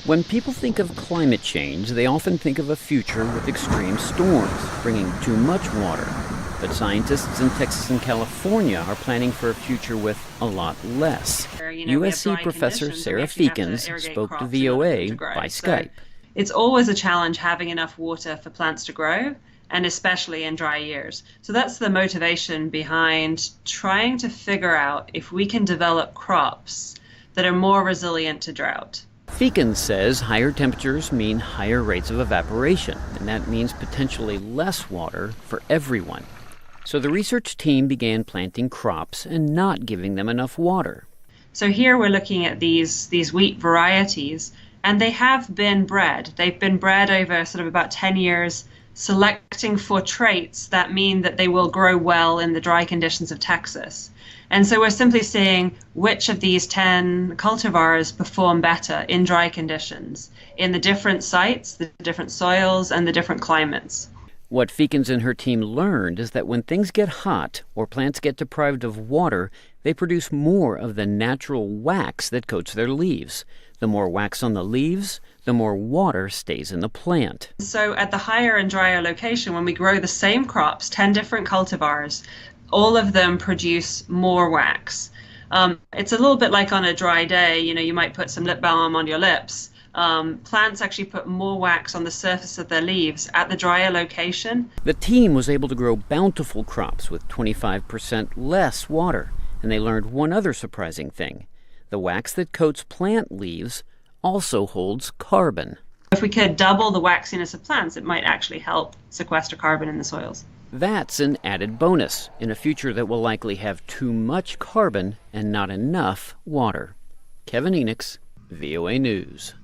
When people think of climate change, they often think of a future with extreme storms, bringing too much water. But scientists in Texas and California are planning for a future with a lot less. USC professor Sarah Feekins spoke to VOA by Skype. It's always a challenge having enough water for plants to grow, and especially in dry years. So that's the motivation behind trying to figure out if we can develop crops that are more resilient to drought. Feekins says higher temperatures mean higher rates of evaporation, and that means potentially less water for everyone. So the research team began planting crops and not giving them enough water. So here we're looking at these wheat varieties, and they have been bred. They've been bred over sort of about 10 years, selecting for traits that mean that they will grow well in the dry conditions of Texas. And so we're simply seeing which of these 10 cultivars perform better in dry conditions, in the different sites, the different soils, and the different climates. What Feekins and her team learned is that when things get hot or plants get deprived of water, they produce more of the natural wax that coats their leaves. The more wax on the leaves, the more water stays in the plant. So at the higher and drier location, when we grow the same crops, 10 different cultivars, all of them produce more wax. It's a little bit like on a dry day, you might put some lip balm on your lips. Plants actually put more wax on the surface of their leaves at the drier location. The team was able to grow bountiful crops with 25% less water, and they learned one other surprising thing. The wax that coats plant leaves also holds carbon. If we could double the waxiness of plants, it might actually help sequester carbon in the soils. That's an added bonus in a future that will likely have too much carbon and not enough water. Kevin Enochs, VOA News.